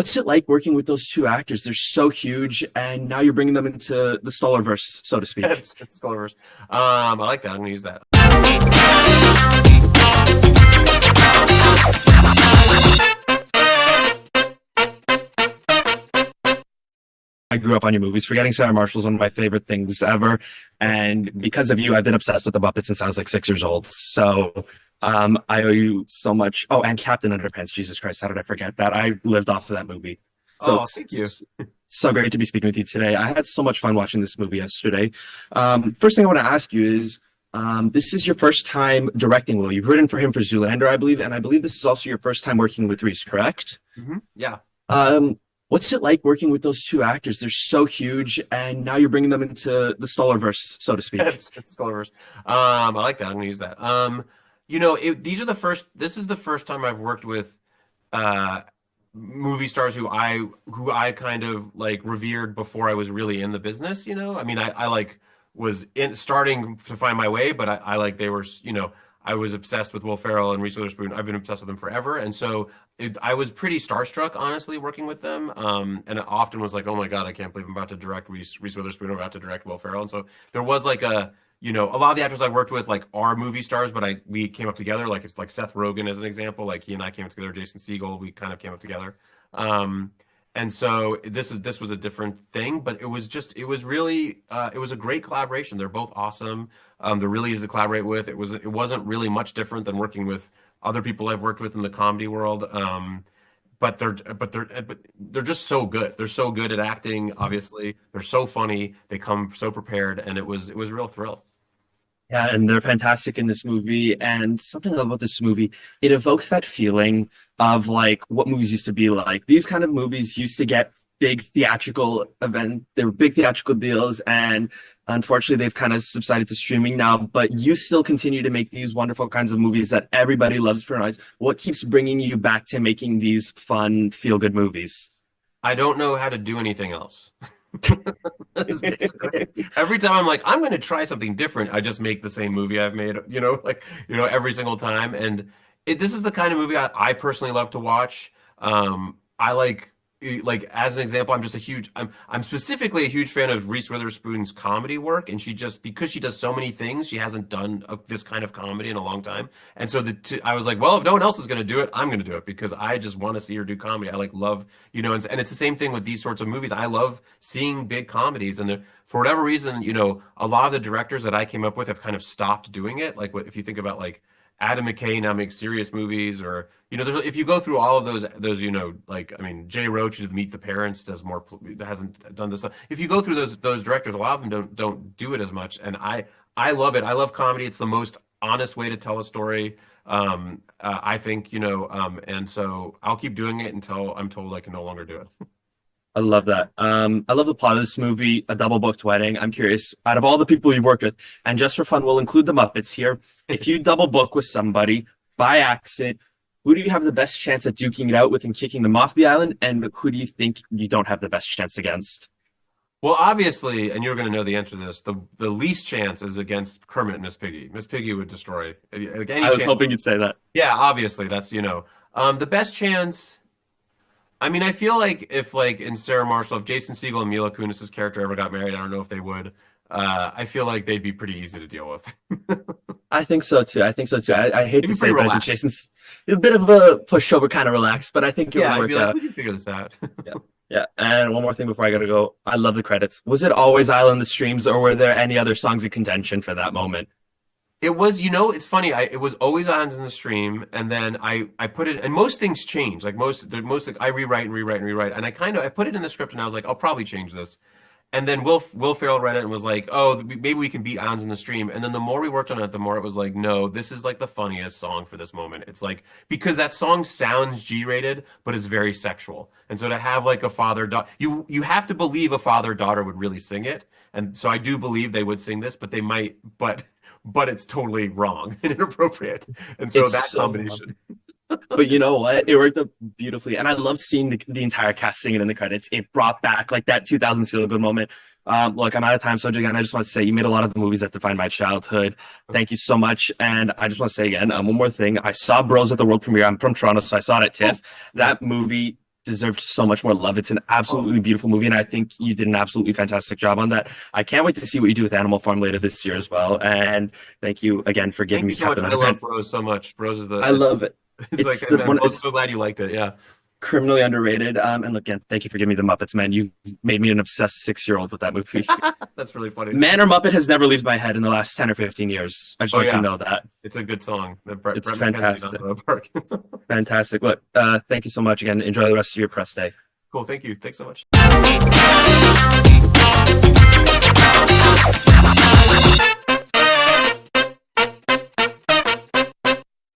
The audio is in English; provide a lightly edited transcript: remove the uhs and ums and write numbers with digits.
What's it like working with those two actors? They're so huge, and now you're bringing them into the Stollerverse, so to speak. It's Stollerverse. I like that. I'm gonna use that. I grew up on your movies. Forgetting Sarah Marshall is one of my favorite things ever, and because of you, I've been obsessed with the Muppets since I was like 6 years old. So I owe you so much. Oh, and Captain Underpants. Jesus Christ, how did I forget that? I lived off of that movie. So Oh, it's thank you. so great to be speaking with you today. I had so much fun watching this movie yesterday. First thing I want to ask you is, this is your first time directing Will. You've written for him for Zoolander, I believe, and I believe this is also your first time working with Reese, correct? Yeah. What's it like working with those two actors? They're so huge, and now you're bringing them into the Stollerverse, so to speak. It's Stollerverse. I like that. I'm gonna use that. This is the first time I've worked with movie stars who I kind of like revered before I was really in the business, you know? I mean, I like was in starting to find my way, but I like they were, I was obsessed with Will Ferrell and Reese Witherspoon. I've been obsessed with them forever. And so I was pretty starstruck, honestly, working with them. And it often was like, oh my God, I can't believe I'm about to direct Reese Witherspoon. I'm about to direct Will Ferrell. And so there was like a lot of the actors I worked with like are movie stars, but we came up together. Like it's like Seth Rogen as an example. Like he and I came up together. Jason Segel, we kind of came up together. And so this was a different thing, but it was really it was a great collaboration. They're both awesome. They're really easy to collaborate with. It wasn't really much different than working with other people I've worked with in the comedy world. But they're just so good. They're so good at acting. Obviously, they're so funny. They come so prepared, and it was a real thrill. Yeah, and they're fantastic in this movie. And something I love about this movie, it evokes that feeling of like what movies used to be like. These kind of movies used to get big theatrical they were big theatrical deals, and unfortunately they've kind of subsided to streaming now, but you still continue to make these wonderful kinds of movies that everybody loves for us. What keeps bringing you back to making these fun, feel-good movies? I don't know how to do anything else. Every time I'm like, I'm going to try something different, I just make the same movie I've made, every single time. And this is the kind of movie I personally love to watch. I like as an example, I'm specifically a huge fan of Reese Witherspoon's comedy work, and because she does so many things, she hasn't done this kind of comedy in a long time. And so I was like, well, if no one else is going to do it, I'm going to do it because I just want to see her do comedy. I love, and it's the same thing with these sorts of movies. I love seeing big comedies, and for whatever reason, a lot of the directors that I came up with have kind of stopped doing it. Like if you think about like Adam McKay now makes serious movies, or if you go through all of those Jay Roach, who Meet the Parents hasn't done this stuff. If you go through those directors, a lot of them don't do it as much, and I love it. I love comedy. It's the most honest way to tell a story. I think and so I'll keep doing it until I'm told I can no longer do it. I love that. I love the plot of this movie, a double booked wedding. I'm curious, out of all the people you've worked with, and just for fun, we'll include the Muppets here. If you double book with somebody by accident, who do you have the best chance at duking it out with and kicking them off the island? And who do you think you don't have the best chance against? Well, obviously, and you're going to know the answer to this, the least chance is against Kermit and Miss Piggy. Miss Piggy would destroy like any I was chance. hoping you'd say that. Yeah, obviously, that's the best chance. I mean, I feel like if like in Sarah Marshall, if Jason Segel and Mila Kunis's character ever got married, I don't know if they would. I feel like they'd be pretty easy to deal with. I think so too. I hate They'd to be say pretty it, but I think relaxed. Jason's a bit of a pushover, kind of relaxed, but I think it Yeah, would I'd work be like, out. we can figure this out. Yeah. Yeah. And one more thing before I gotta go. I love the credits. Was it always Island the Streams, or were there any other songs in contention for that moment? It was, it's funny. It was always Islands in the Stream, and then I put it, and most things change. Like like, I rewrite and rewrite and rewrite, and I put it in the script, and I was like, I'll probably change this. And then Will Ferrell read it and was like, oh, maybe we can beat Islands in the Stream. And then the more we worked on it, the more it was like, no, this is like the funniest song for this moment. It's like, because that song sounds G-rated, but is very sexual. And so to have like a father-daughter, you have to believe a father-daughter would really sing it. And so I do believe they would sing this, but they might, but it's totally wrong and inappropriate. And so It's that so combination. But you know what? It worked out beautifully. And I loved seeing the entire cast sing it in the credits. It brought back like that 2000s feel good moment. Look, I'm out of time. So again, I just want to say you made a lot of the movies that defined my childhood. Thank you so much. And I just want to say again, one more thing. I saw Bros at the world premiere. I'm from Toronto, so I saw it at TIFF. That movie deserved so much more love. It's an absolutely beautiful movie, and I think you did an absolutely fantastic job on that. I can't wait to see what you do with Animal Farm later this year as well. And thank you again for giving Thank me you so much. Captain I love Underpants. Rose so much. Rose is I love it. it's like, It's and the I'm one. so glad you liked it. Yeah. Criminally underrated. And again, thank you for giving me the Muppets, man. You've made me an obsessed 6-year-old with that movie. That's really funny. Man or Muppet has never left my head in the last 10 or 15 years. I just Oh want you yeah, to know that. it's a good song. Brett It's McKenzie knocked fantastic. it out of the park. Fantastic. Look, thank you so much again. Enjoy the rest of your press day. Cool. Thank you. Thanks so much.